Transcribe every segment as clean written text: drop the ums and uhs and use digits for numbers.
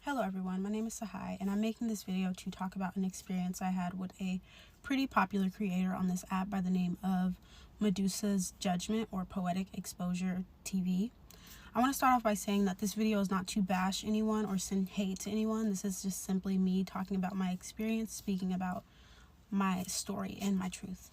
Hello everyone, my name is Sahai and I'm making this video to talk about an experience I had with a pretty popular creator on this app by the name of Medusa's Judgement or Poetic Exposure TV. I want to start off by saying that this video is not to bash anyone or send hate to anyone. This is just simply me talking about my experience, speaking about my story and my truth.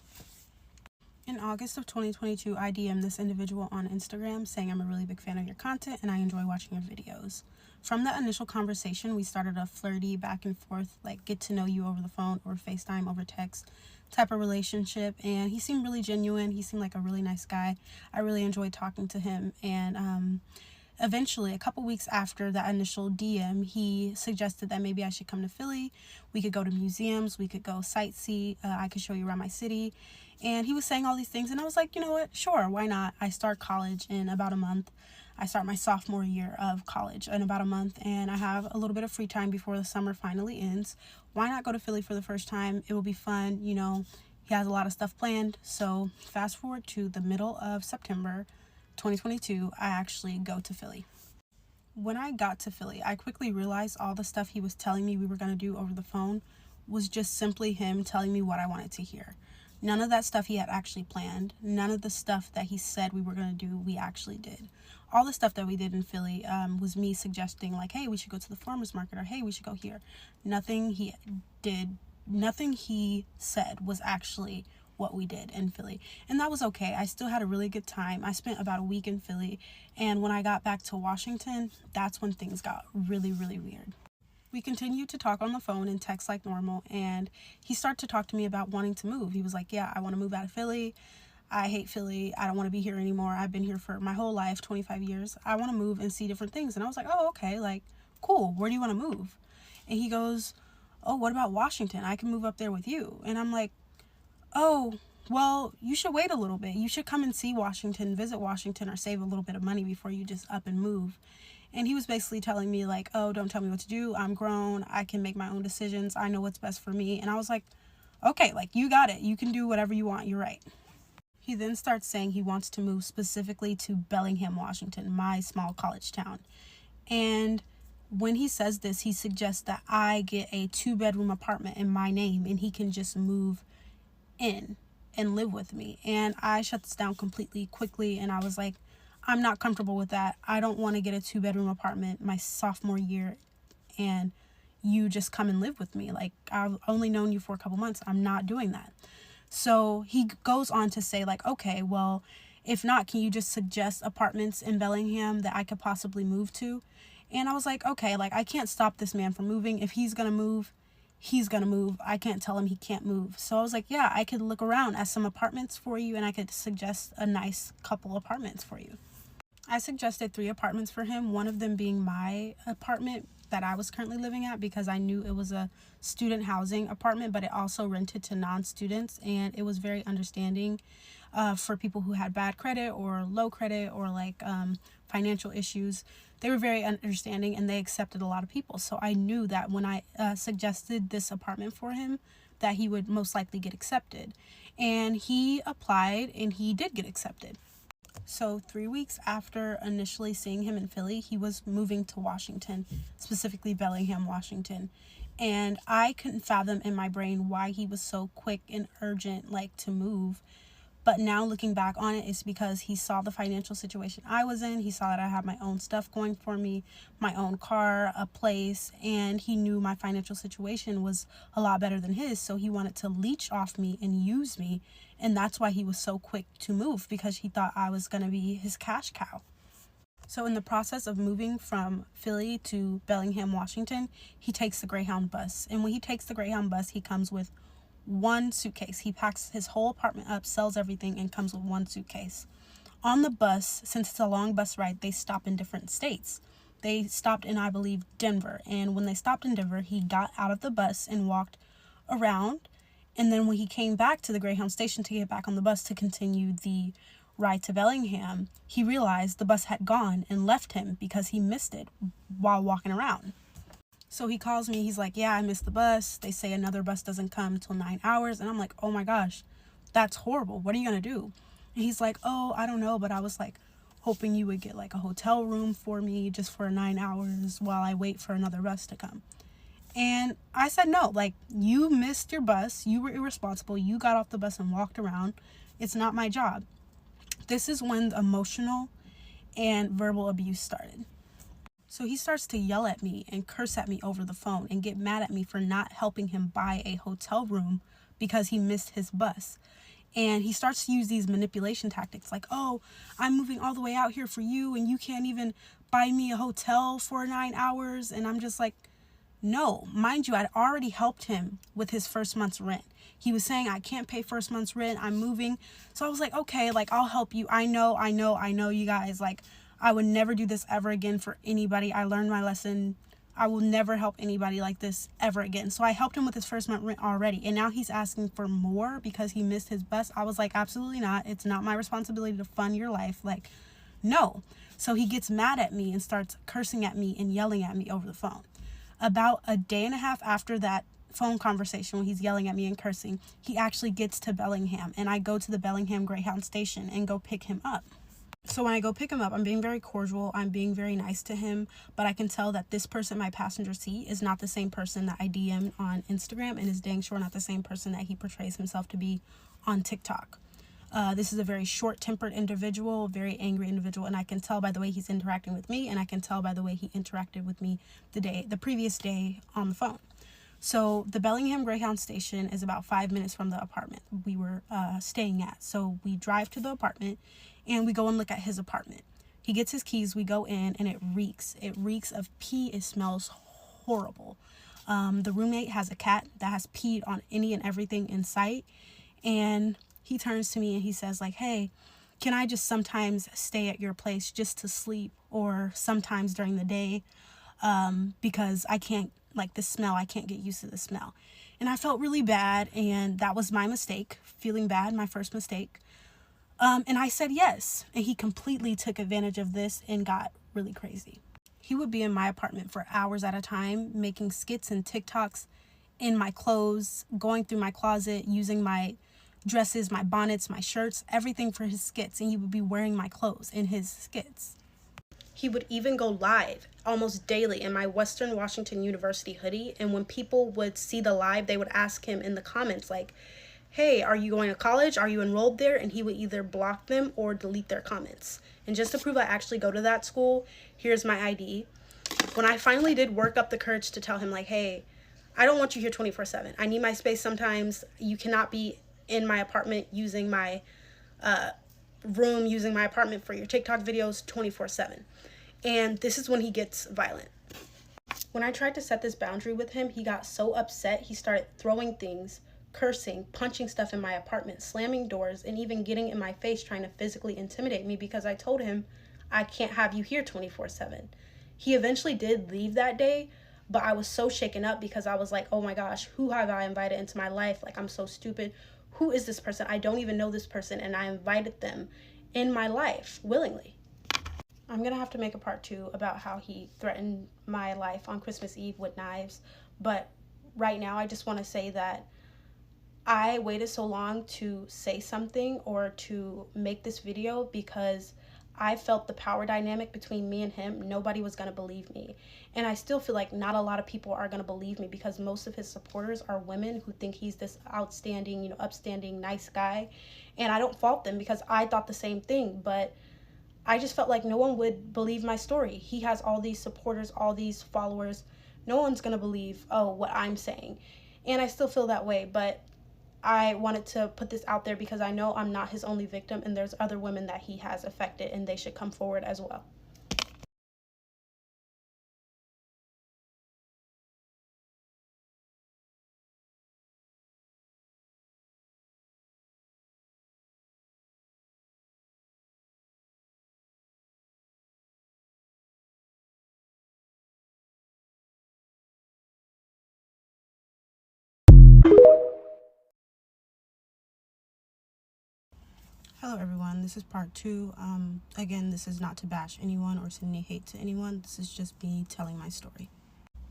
In August of 2022, I DM'd this individual on Instagram saying I'm a really big fan of your content and I enjoy watching your videos. From that initial conversation, we started a flirty back and forth, like get to know you over the phone or FaceTime over text type of relationship, and he seemed really genuine. He seemed like a really nice guy. I really enjoyed talking to him, and eventually, a couple weeks after that initial DM, he suggested that maybe I should come to Philly. We could go to museums, we could go sightsee, I could show you around my city. And he was saying all these things, and I was like, you know what, sure, why not? I start college in about a month. I start my sophomore year of college in about a month, and I have a little bit of free time before the summer finally ends. Why not go to Philly for the first time? It will be fun, you know. He has a lot of stuff planned. So fast forward to the middle of September 2022, I actually go to Philly. When I got to Philly, I quickly realized all the stuff he was telling me we were going to do over the phone was just simply him telling me what I wanted to hear. None of that stuff he had actually planned. None of the stuff that he said we were going to do, we actually did. All the stuff that we did in Philly was me suggesting, like, hey, we should go to the farmer's market, or hey, we should go here. Nothing he did, nothing he said was actually what we did in Philly. And that was okay. I still had a really good time. I spent about a week in Philly. And when I got back to Washington, that's when things got really, really weird. We continued to talk on the phone and text like normal, and he started to talk to me about wanting to move. He was like, yeah, I want to move out of Philly. I hate Philly. I don't want to be here anymore. I've been here for my whole life, 25 years. I want to move and see different things. And I was like, oh, okay, like, cool. Where do you want to move? And he goes, oh, what about Washington? I can move up there with you. And I'm like, oh, well, you should wait a little bit. You should come and see Washington, visit Washington, or save a little bit of money before you just up and move. And he was basically telling me, like, oh, don't tell me what to do. I'm grown. I can make my own decisions. I know what's best for me. And I was like, okay, like, you got it. You can do whatever you want. You're right. He then starts saying he wants to move specifically to Bellingham, Washington, my small college town. And when he says this, he suggests that I get a 2-bedroom apartment in my name and he can just move in and live with me. And I shut this down completely quickly, and I was like, I'm not comfortable with that. I don't want to get a 2-bedroom apartment my sophomore year and you just come and live with me. Like, I've only known you for a couple months. I'm not doing that. So he goes on to say, like, okay, well, if not, can you just suggest apartments in Bellingham that I could possibly move to? And I was like, okay, like, I can't stop this man from moving. If he's going to move, he's going to move. I can't tell him he can't move. So I was like, yeah, I could look around at some apartments for you and I could suggest a nice couple apartments for you. I suggested 3 apartments for him, one of them being my apartment that I was currently living at, because I knew it was a student housing apartment, but it also rented to non-students, and it was very understanding for people who had bad credit or low credit or like financial issues. They were very understanding and they accepted a lot of people. So I knew that when I suggested this apartment for him, that he would most likely get accepted. And he applied and he did get accepted. So 3 weeks after initially seeing him in Philly, he was moving to Washington, specifically Bellingham, Washington. And I couldn't fathom in my brain why he was so quick and urgent, like, to move. But now looking back on it, it's because he saw the financial situation I was in. He saw that I had my own stuff going for me, my own car, a place, and he knew my financial situation was a lot better than his. So he wanted to leech off me and use me. And that's why he was so quick to move, because he thought I was going to be his cash cow. So in the process of moving from Philly to Bellingham, Washington, he takes the Greyhound bus. And when he takes the Greyhound bus, he comes with 1 suitcase. He packs his whole apartment up, sells everything, and comes with 1 suitcase. On the bus, since it's a long bus ride, they stop in different states. They stopped in, I believe, Denver. And when they stopped in Denver, he got out of the bus and walked around. And then when he came back to the Greyhound station to get back on the bus to continue the ride to Bellingham, he realized the bus had gone and left him because he missed it while walking around. So he calls me, he's like, yeah, I missed the bus. They say another bus doesn't come until 9 hours. And I'm like, oh my gosh, that's horrible. What are you going to do? And he's like, oh, I don't know. But I was like, hoping you would get like a hotel room for me just for 9 hours while I wait for another bus to come. And I said, no, like, you missed your bus. You were irresponsible. You got off the bus and walked around. It's not my job. This is when the emotional and verbal abuse started. So he starts to yell at me and curse at me over the phone and get mad at me for not helping him buy a hotel room because he missed his bus. And he starts to use these manipulation tactics like, oh, I'm moving all the way out here for you and you can't even buy me a hotel for 9 hours. And I'm just like, no. Mind you, I'd already helped him with his first month's rent. He was saying, I can't pay first month's rent. I'm moving. So I was like, okay, like, I'll help you. I know, you guys. Like, I would never do this ever again for anybody. I learned my lesson. I will never help anybody like this ever again. So I helped him with his first month rent already. And now he's asking for more because he missed his bus. I was like, absolutely not. It's not my responsibility to fund your life. Like, no. So he gets mad at me and starts cursing at me and yelling at me over the phone. About a day and a half after that phone conversation when he's yelling at me and cursing, he actually gets to Bellingham, and I go to the Bellingham Greyhound station and go pick him up. So when I go pick him up, I'm being very cordial, I'm being very nice to him, but I can tell that this person in my passenger seat is not the same person that I DM'd on Instagram, and is dang sure not the same person that he portrays himself to be on TikTok. This is a very short-tempered individual, very angry individual, and I can tell by the way he's interacting with me, and I can tell by the way he interacted with me the previous day on the phone. So the Bellingham Greyhound station is about 5 minutes from the apartment we were staying at. So we drive to the apartment, and we go and look at his apartment. He gets his keys, we go in, and it reeks. It reeks of pee. It smells horrible. The roommate has a cat that has peed on any and everything in sight, and he turns to me and he says like, hey, can I just sometimes stay at your place just to sleep, or sometimes during the day, because I can't, like, the smell, I can't get used to the smell. And I felt really bad, and that was my mistake, feeling bad, my first mistake. And I said yes, and he completely took advantage of this and got really crazy. He would be in my apartment for hours at a time, making skits and TikToks in my clothes, going through my closet, using my dresses, my bonnets, my shirts, everything for his skits, and he would be wearing my clothes in his skits. He would even go live almost daily in my Western Washington University hoodie, and when people would see the live, they would ask him in the comments like, hey, are you going to college? Are you enrolled there? And he would either block them or delete their comments. And just to prove I actually go to that school, here's my ID. When I finally did work up the courage to tell him like, hey, I don't want you here 24/7. I need my space sometimes. You cannot be in my apartment using my room, using my apartment for your TikTok videos 24/7. And this is when he gets violent. When I tried to set this boundary with him, he got so upset, he started throwing things, cursing, punching stuff in my apartment, slamming doors, and even getting in my face trying to physically intimidate me because I told him I can't have you here 24/7. He eventually did leave that day, but I was so shaken up because I was like, oh my gosh, who have I invited into my life? Like, I'm so stupid. Who is this person? I don't even know this person, and I invited them in my life willingly. I'm gonna have to make a part 2 about how he threatened my life on Christmas Eve with knives, but right now I just want to say that I waited so long to say something or to make this video because I felt the power dynamic between me and him. Nobody was going to believe me. And I still feel like not a lot of people are going to believe me because most of his supporters are women who think he's this outstanding, upstanding, nice guy. And I don't fault them because I thought the same thing. But I just felt like no one would believe my story. He has all these supporters, all these followers. No one's going to believe, oh, what I'm saying. And I still feel that way. But I wanted to put this out there because I know I'm not his only victim, and there's other women that he has affected, and they should come forward as well. Hello everyone, this is part 2. Again, this is not to bash anyone or send any hate to anyone. This is just me telling my story.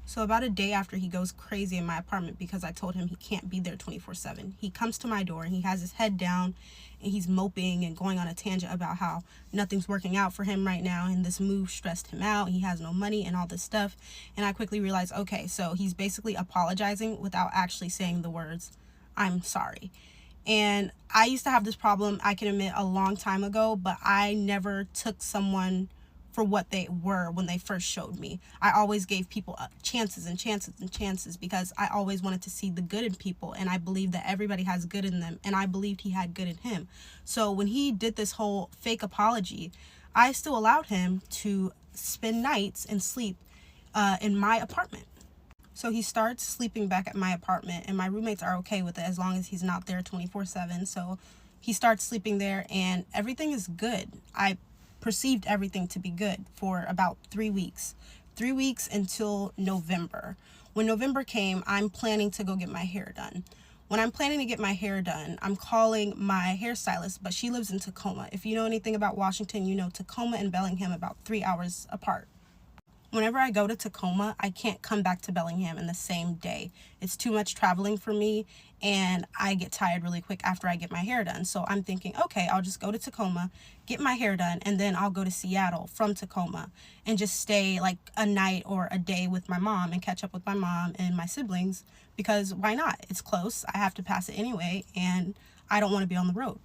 So about a day after, he goes crazy in my apartment because I told him he can't be there 24/7. He comes to my door and he has his head down and he's moping and going on a tangent about how nothing's working out for him right now and this move stressed him out. He has no money and all this stuff. And I quickly realized, okay, so he's basically apologizing without actually saying the words, "I'm sorry." And I used to have this problem, I can admit, a long time ago, but I never took someone for what they were when they first showed me. I always gave people chances and chances and chances because I always wanted to see the good in people, and I believe that everybody has good in them, and I believed he had good in him. So when he did this whole fake apology, I still allowed him to spend nights and sleep in my apartment. So he starts sleeping back at my apartment, and my roommates are okay with it as long as he's not there 24/7. So he starts sleeping there and everything is good. I perceived everything to be good for about 3 weeks. 3 weeks until November. When November came, I'm planning to go get my hair done. When I'm planning to get my hair done, I'm calling my hairstylist, but she lives in Tacoma. If you know anything about Washington, you know Tacoma and Bellingham about 3 hours apart. Whenever I go to Tacoma, I can't come back to Bellingham in the same day. It's too much traveling for me, and I get tired really quick after I get my hair done. So I'm thinking, okay, I'll just go to Tacoma, get my hair done, and then I'll go to Seattle from Tacoma and just stay like a night or a day with my mom and catch up with my mom and my siblings, because why not? It's close. I have to pass it anyway, and I don't want to be on the road.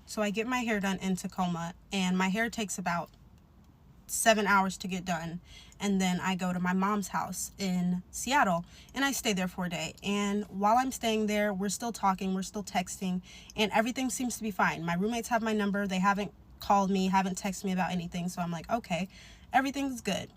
So I get my hair done in Tacoma, and my hair takes about 7 hours to get done, and then I go to my mom's house in Seattle and I stay there for a day. And while I'm staying there, we're still talking, we're still texting, and everything seems to be fine. My roommates have my number. They haven't called me, haven't texted me about anything, so I'm like, okay, everything's good.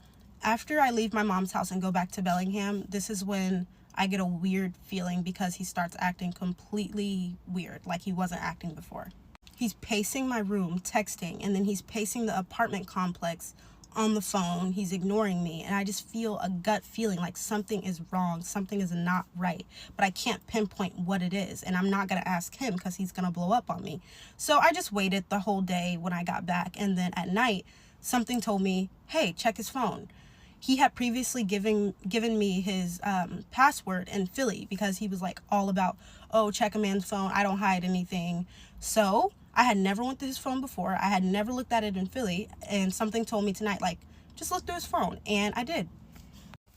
After I leave my mom's house and go back to Bellingham, this is when I get a weird feeling because he starts acting completely weird, like he wasn't acting before. He's pacing my room, texting, and then he's pacing the apartment complex on the phone. He's ignoring me, and I just feel a gut feeling like something is wrong, something is not right, but I can't pinpoint what it is, and I'm not going to ask him because he's going to blow up on me. So I just waited the whole day when I got back, and then at night, something told me, hey, check his phone. He had previously given me his password in Philly because he was like all about, oh, check a man's phone, I don't hide anything. So I had never went to his phone before. I had never looked at it in Philly, and something told me tonight, like, just look through his phone, and I did.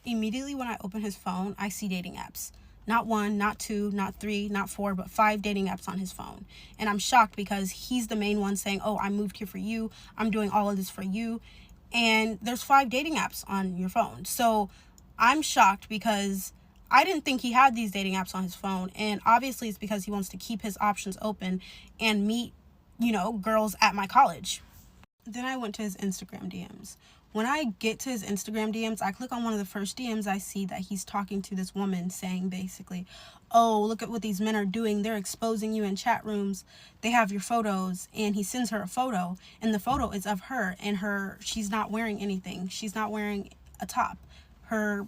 Immediately when I open his phone, I see dating apps. Not 1, not 2, not 3, not 4, but 5 dating apps on his phone. And I'm shocked because he's the main one saying, oh, I moved here for you, I'm doing all of this for you, and there's 5 dating apps on your phone. So I'm shocked because I didn't think he had these dating apps on his phone, and obviously it's because he wants to keep his options open and meet, girls at my college. Then I went to his Instagram DMs. When I get to his Instagram DMs, I click on one of the first DMs. I see that he's talking to this woman saying basically, oh, look at what these men are doing. They're exposing you in chat rooms. They have your photos. And he sends her a photo, and the photo is of her, and she's not wearing anything. She's not wearing a top. Her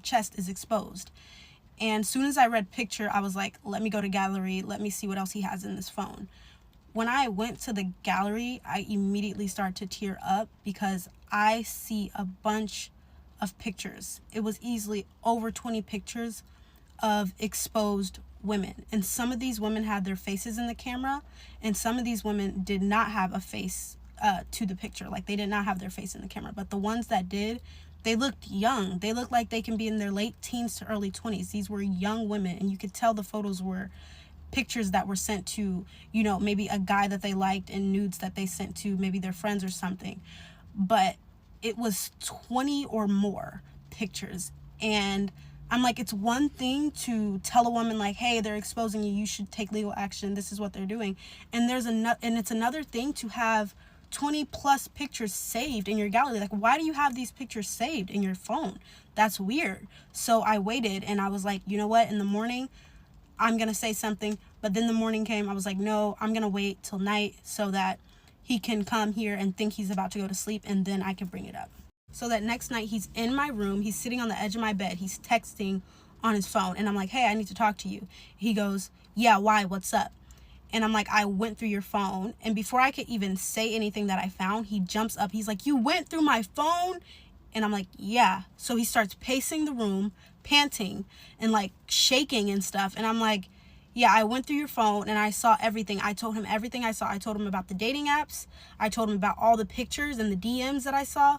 chest is exposed. And as soon as I read picture, I was like, let me go to gallery. Let me see what else he has in this phone. When I went to the gallery, I immediately started to tear up because I see a bunch of pictures. It was easily over 20 pictures of exposed women. And some of these women had their faces in the camera, and some of these women did not have a face to the picture. Like, they did not have their face in the camera. But the ones that did, they looked young. They looked like they can be in their late teens to early 20s. These were young women, and you could tell the photos were pictures that were sent to, maybe a guy that they liked, and nudes that they sent to maybe their friends or something. But it was 20 or more pictures. And I'm like, it's one thing to tell a woman like, hey, they're exposing you, you should take legal action, this is what they're doing. And it's another thing to have 20 plus pictures saved in your gallery. Like, why do you have these pictures saved in your phone? That's weird. So I waited, and I was like, you know what, in the morning I'm gonna say something. But then the morning came, I was like, no, I'm gonna wait till night so that he can come here and think he's about to go to sleep, and then I can bring it up. So that next night, he's in my room, he's sitting on the edge of my bed, he's texting on his phone, and I'm like, hey, I need to talk to you. He goes, yeah, why, what's up? And I'm like, I went through your phone. And before I could even say anything that I found, he jumps up, he's like, you went through my phone? And I'm like, yeah. So he starts pacing the room, panting and like shaking and stuff. And I'm like, yeah, I went through your phone and I saw everything. I told him everything I saw. I told him about the dating apps. I told him about all the pictures and the DMs that I saw.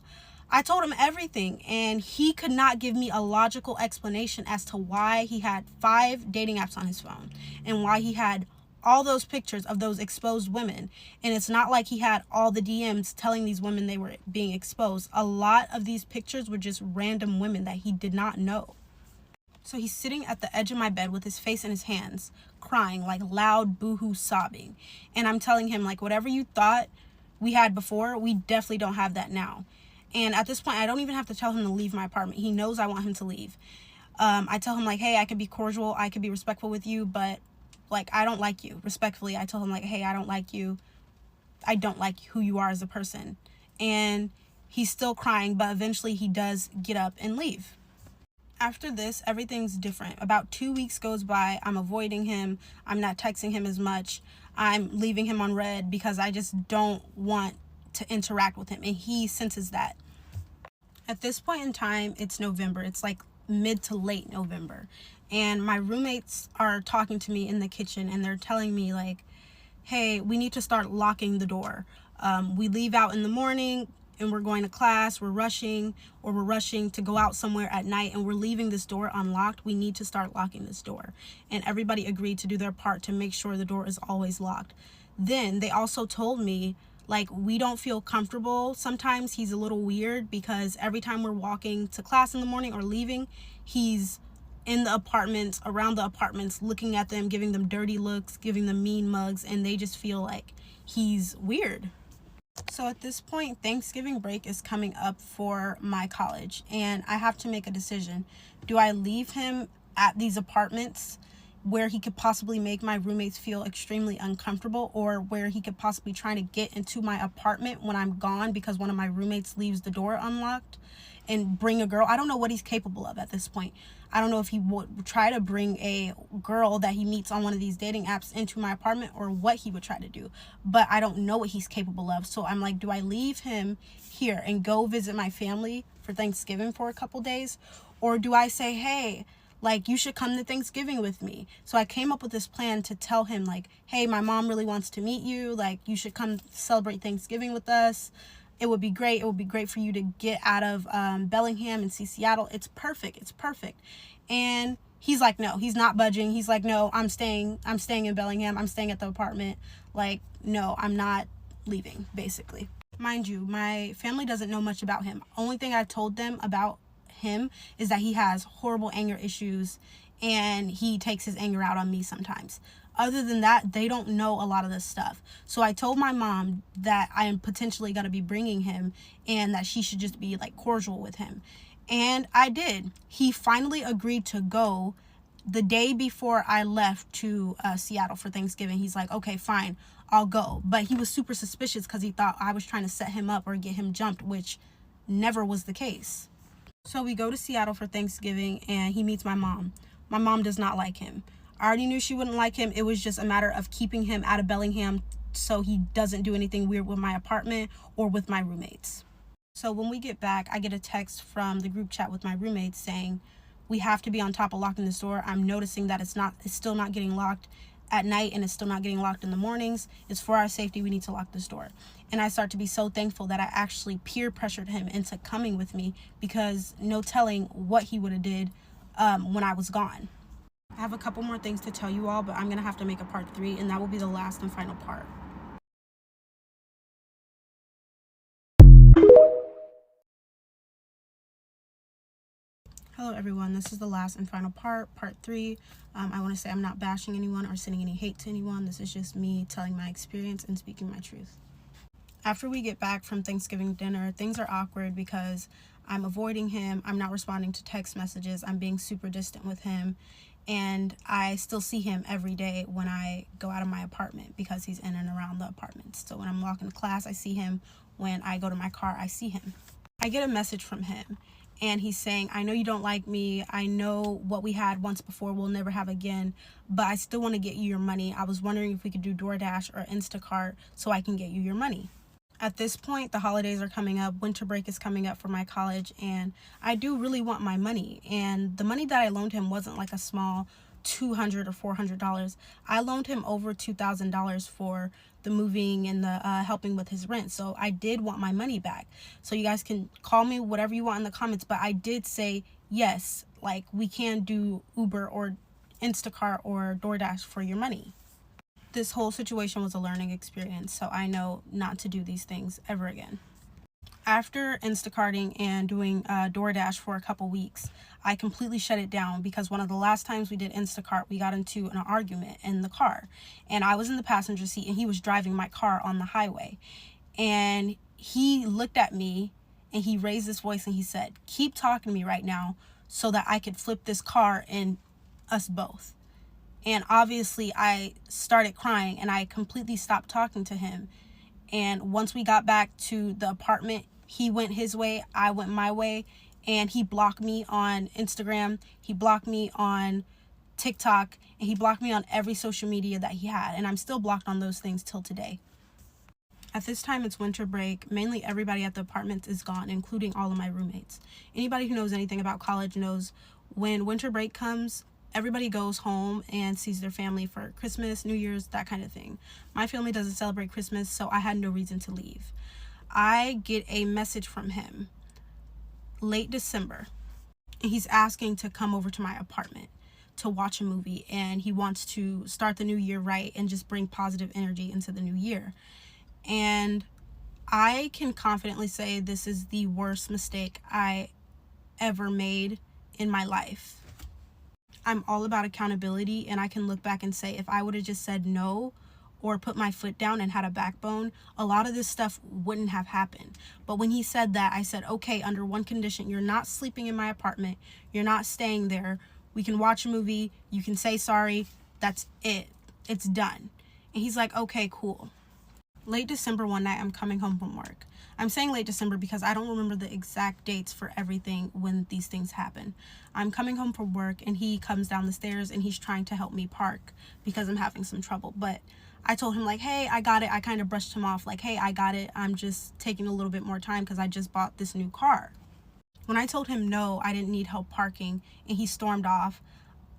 I told him everything, and he could not give me a logical explanation as to why he had 5 dating apps on his phone and why he had all those pictures of those exposed women. And it's not like he had all the DMs telling these women they were being exposed. A lot of these pictures were just random women that he did not know. So he's sitting at the edge of my bed with his face in his hands, crying, like loud boohoo sobbing. And I'm telling him, like, whatever you thought we had before, we definitely don't have that now. And at this point, I don't even have to tell him to leave my apartment. He knows I want him to leave. I tell him, like, hey, I could be cordial, I could be respectful with you, but, like, I don't like you. Respectfully, I tell him, like, hey, I don't like you. I don't like who you are as a person. And he's still crying, but eventually he does get up and leave. After this, everything's different. About 2 weeks goes by. I'm avoiding him. I'm not texting him as much. I'm leaving him on red because I just don't want to interact with him. And he senses that. At this point in time, it's November. It's like mid to late November. And my roommates are talking to me in the kitchen and they're telling me, like, hey, we need to start locking the door. We leave out in the morning and we're going to class, we're rushing to go out somewhere at night and we're leaving this door unlocked. We need to start locking this door. And everybody agreed to do their part to make sure the door is always locked. Then they also told me, like, we don't feel comfortable. Sometimes he's a little weird because every time we're walking to class in the morning or leaving, he's in the apartments, around the apartments, looking at them, giving them dirty looks, giving them mean mugs, and they just feel like he's weird. So at this point, Thanksgiving break is coming up for my college, and I have to make a decision. Do I leave him at these apartments where he could possibly make my roommates feel extremely uncomfortable, or where he could possibly try to get into my apartment when I'm gone because one of my roommates leaves the door unlocked, and bring a girl? I don't know what he's capable of at this point. I don't know if he would try to bring a girl that he meets on one of these dating apps into my apartment or what he would try to do, but I don't know what he's capable of. So I'm like, do I leave him here and go visit my family for Thanksgiving for a couple days? Or do I say, hey, like, you should come to Thanksgiving with me? So I came up with this plan to tell him, like, hey, my mom really wants to meet you. Like, you should come celebrate Thanksgiving with us. It would be great. It would be great for you to get out of Bellingham and see Seattle. It's perfect. It's perfect. And he's like, no, he's not budging. He's like, no, I'm staying in Bellingham. I'm staying at the apartment. Like, no, I'm not leaving, basically. Mind you, my family doesn't know much about him. Only thing I've told them about him is that he has horrible anger issues and he takes his anger out on me sometimes. Other than that, they don't know a lot of this stuff. So I told my mom that I am potentially going to be bringing him and that she should just be, like, cordial with him. And I did. He finally agreed to go the day before I left to Seattle for Thanksgiving. He's like, okay, fine, I'll go. But he was super suspicious because he thought I was trying to set him up or get him jumped, which never was the case. So we go to Seattle for Thanksgiving and he meets my mom. My mom does not like him. I already knew she wouldn't like him. It was just a matter of keeping him out of Bellingham so he doesn't do anything weird with my apartment or with my roommates. So when we get back, I get a text from the group chat with my roommates saying, we have to be on top of locking this door. I'm noticing that it's still not getting locked at night and it's still not getting locked in the mornings. It's for our safety. We need to lock this door. And I start to be so thankful that I actually peer pressured him into coming with me, because no telling what he would have did when I was gone. I have a couple more things to tell you all, but I'm going to have to make a part 3, and that will be the last and final part. Hello everyone, this is the last and final part 3. I want to say I'm not bashing anyone or sending any hate to anyone. This is just me telling my experience and speaking my truth. After we get back from Thanksgiving dinner, things are awkward because I'm avoiding him. I'm not responding to text messages. I'm being super distant with him. And I still see him every day when I go out of my apartment because he's in and around the apartment. So when I'm walking to class, I see him. When I go to my car, I see him. I get a message from him and he's saying, I know you don't like me. I know what we had once before we'll never have again, but I still want to get you your money. I was wondering if we could do DoorDash or Instacart so I can get you your money. At this point, the holidays are coming up, winter break is coming up for my college, and I do really want my money. And the money that I loaned him wasn't like a small $200 or $400. I loaned him over $2,000 for the moving and the helping with his rent. So I did want my money back. So you guys can call me whatever you want in the comments, but I did say yes, like we can do Uber or Instacart or DoorDash for your money. This whole situation was a learning experience, so I know not to do these things ever again. After Instacarting and doing DoorDash for a couple weeks, I completely shut it down because one of the last times we did Instacart, we got into an argument in the car. And I was in the passenger seat and he was driving my car on the highway. And he looked at me and he raised his voice and he said, "Keep talking to me right now so that I could flip this car and us both." And obviously I started crying and I completely stopped talking to him. And once we got back to the apartment, he went his way, I went my way, and he blocked me on Instagram, he blocked me on TikTok, and he blocked me on every social media that he had. And I'm still blocked on those things till today. At this time, it's winter break. Mainly everybody at the apartment is gone, including all of my roommates. Anybody who knows anything about college knows when winter break comes, everybody goes home and sees their family for Christmas, New Year's, that kind of thing. My family doesn't celebrate Christmas, so I had no reason to leave. I get a message from him late December, and he's asking to come over to my apartment to watch a movie, and he wants to start the new year right and just bring positive energy into the new year. And I can confidently say this is the worst mistake I ever made in my life. I'm all about accountability, and I can look back and say if I would have just said no or put my foot down and had a backbone, a lot of this stuff wouldn't have happened. But when he said that, I said, okay, under one condition: you're not sleeping in my apartment, you're not staying there, we can watch a movie, you can say sorry, that's it, it's done. And he's like, okay, cool. Late December one night, I'm coming home from work. I'm saying late December because I don't remember the exact dates for everything when these things happen. I'm coming home from work and he comes down the stairs and he's trying to help me park because I'm having some trouble. But I told him like, hey, I got it. I kind of brushed him off like, hey, I got it. I'm just taking a little bit more time because I just bought this new car. When I told him no, I didn't need help parking and he stormed off,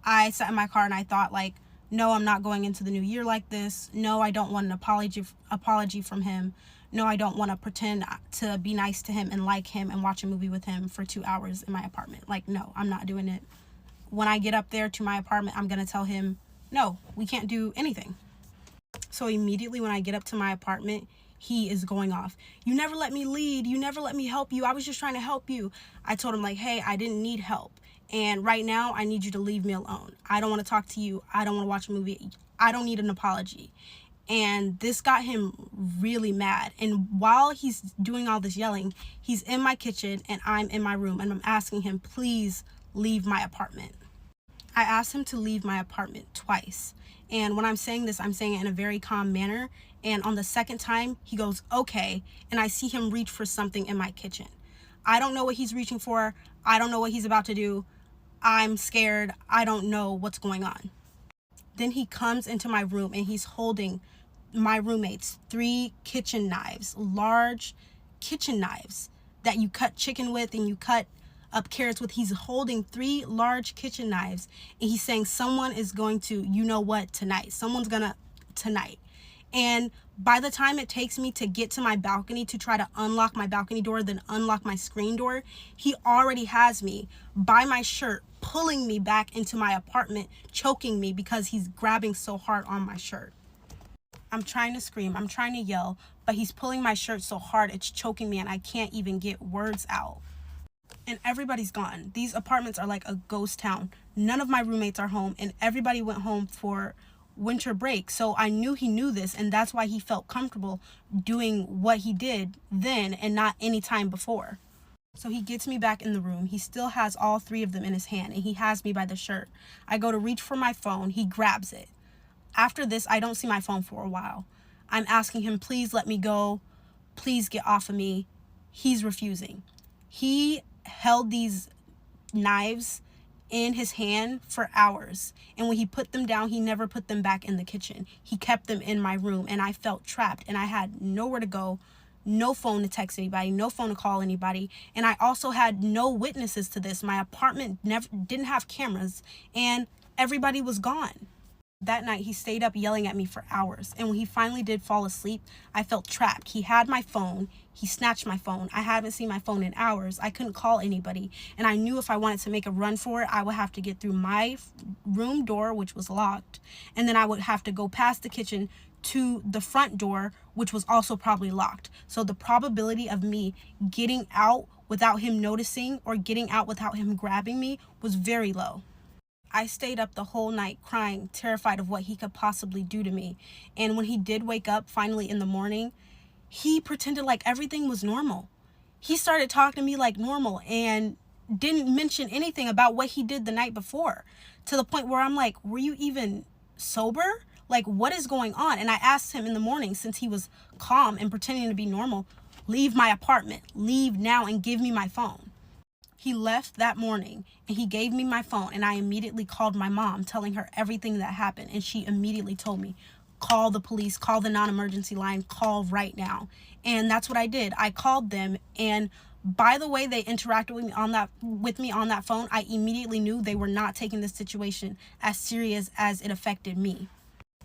I sat in my car and I thought like, no, I'm not going into the new year like this. No, I don't want an apology from him. No, I don't want to pretend to be nice to him and like him and watch a movie with him for 2 hours in my apartment. Like, no, I'm not doing it. When I get up there to my apartment, I'm going to tell him, no, we can't do anything. So immediately when I get up to my apartment, he is going off. You never let me lead. You never let me help you. I was just trying to help you. I told him like, hey, I didn't need help. And right now I need you to leave me alone. I don't want to talk to you. I don't want to watch a movie. I don't need an apology. And this got him really mad. And while he's doing all this yelling, he's in my kitchen and I'm in my room and I'm asking him, please leave my apartment. I asked him to leave my apartment twice. And when I'm saying this, I'm saying it in a very calm manner. And on the second time, he goes, okay. And I see him reach for something in my kitchen. I don't know what he's reaching for. I don't know what he's about to do. I'm scared. I don't know what's going on. Then he comes into my room and he's holding my roommate's 3 kitchen knives, large kitchen knives that you cut chicken with and you cut up carrots with. He's holding 3 large kitchen knives and he's saying someone is going to, you know what, tonight. Someone's gonna tonight. And by the time it takes me to get to my balcony to try to unlock my balcony door, then unlock my screen door, he already has me by my shirt, pulling me back into my apartment, choking me because he's grabbing so hard on my shirt. I'm trying to scream, I'm trying to yell, but he's pulling my shirt so hard it's choking me and I can't even get words out. And everybody's gone. These apartments are like a ghost town. None of my roommates are home and everybody went home for winter break. So I knew he knew this and that's why he felt comfortable doing what he did then and not any time before. So he gets me back in the room. He still has all 3 of them in his hand and he has me by the shirt. I go to reach for my phone. He grabs it. After this, I don't see my phone for a while. I'm asking him, please let me go. Please get off of me. He's refusing. He held these knives in his hand for hours. And when he put them down, he never put them back in the kitchen. He kept them in my room and I felt trapped and I had nowhere to go, no phone to text anybody, no phone to call anybody. And I also had no witnesses to this. My apartment didn't have cameras, and everybody was gone. That night, he stayed up yelling at me for hours. And when he finally did fall asleep, I felt trapped. He had my phone. He snatched my phone. I haven't seen my phone in hours. I couldn't call anybody. And I knew if I wanted to make a run for it, I would have to get through my room door, which was locked. And then I would have to go past the kitchen to the front door, which was also probably locked. So the probability of me getting out without him noticing or getting out without him grabbing me was very low. I stayed up the whole night crying, terrified of what he could possibly do to me. And when he did wake up finally in the morning, he pretended like everything was normal. He started talking to me like normal and didn't mention anything about what he did the night before, to the point where I'm like, were you even sober? Like, what is going on? And I asked him in the morning, since he was calm and pretending to be normal, leave my apartment, leave now and give me my phone. He left that morning and he gave me my phone, and I immediately called my mom, telling her everything that happened. And she immediately told me, call the police, call the non-emergency line, call right now. And that's what I did. I called them, and by the way they interacted with me on that phone, I immediately knew they were not taking this situation as serious as it affected me.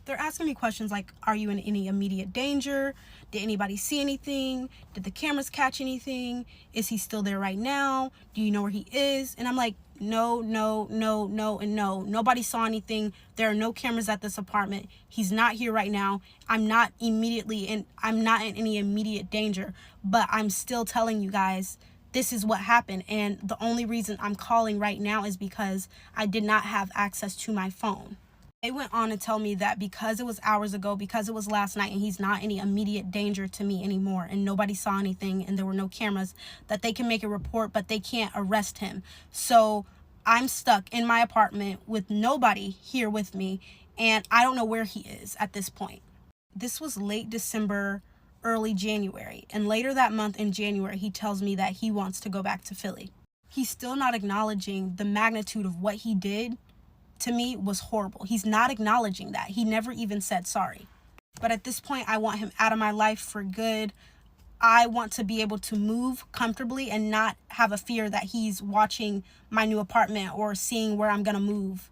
They're asking me questions like, are you in any immediate danger? Did anybody see anything? Did the cameras catch anything? Is he still there right now? Do you know where he is? And I'm like, no, and no. Nobody saw anything. There are no cameras at this apartment. He's not here right now. I'm not in any immediate danger, but I'm still telling you guys, this is what happened. And the only reason I'm calling right now is because I did not have access to my phone. They went on to tell me that because it was hours ago, because it was last night, and he's not any immediate danger to me anymore, and nobody saw anything, and there were no cameras, that they can make a report, but they can't arrest him. So I'm stuck in my apartment with nobody here with me, and I don't know where he is at this point. This was late December, early January, and later that month in January, he tells me that he wants to go back to Philly. He's still not acknowledging the magnitude of what he did to me was horrible. He's not acknowledging that. He never even said sorry. But at this point, I want him out of my life for good. I want to be able to move comfortably and not have a fear that he's watching my new apartment or seeing where I'm gonna move.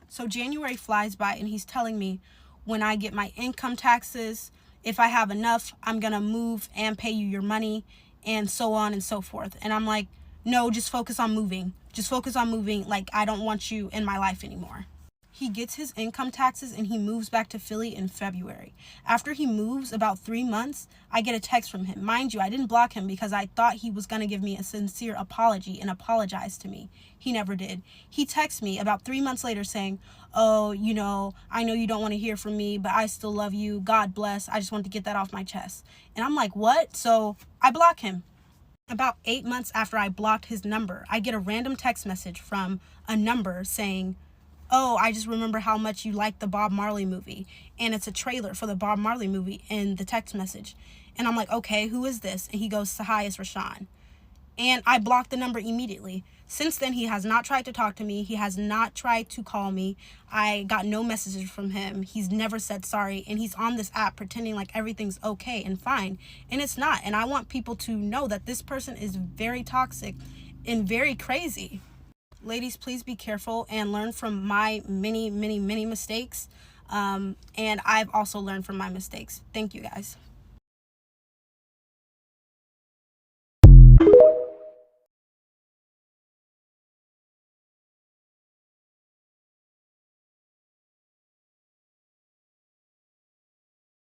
So January flies by, and he's telling me when I get my income taxes, if I have enough, I'm gonna move and pay you your money, and so on and so forth. And I'm like, no, just focus on moving. Just focus on moving. Like, I don't want you in my life anymore. He gets his income taxes and he moves back to Philly in February. After he moves about 3 months, I get a text from him. Mind you, I didn't block him because I thought he was going to give me a sincere apology and apologize to me. He never did. He texts me about 3 months later saying, oh, I know you don't want to hear from me, but I still love you. God bless. I just wanted to get that off my chest. And I'm like, what? So I block him. About 8 months after I blocked his number, I get a random text message from a number saying, oh, I just remember how much you liked the Bob Marley movie. And it's a trailer for the Bob Marley movie in the text message. And I'm like, okay, who is this? And he goes, hi, it's Rashawn. And I blocked the number immediately. Since then, he has not tried to talk to me. He has not tried to call me. I got no messages from him. He's never said sorry. And he's on this app pretending like everything's okay and fine. And it's not. And I want people to know that this person is very toxic and very crazy. Ladies, please be careful and learn from my many mistakes. And I've also learned from my mistakes. Thank you, guys.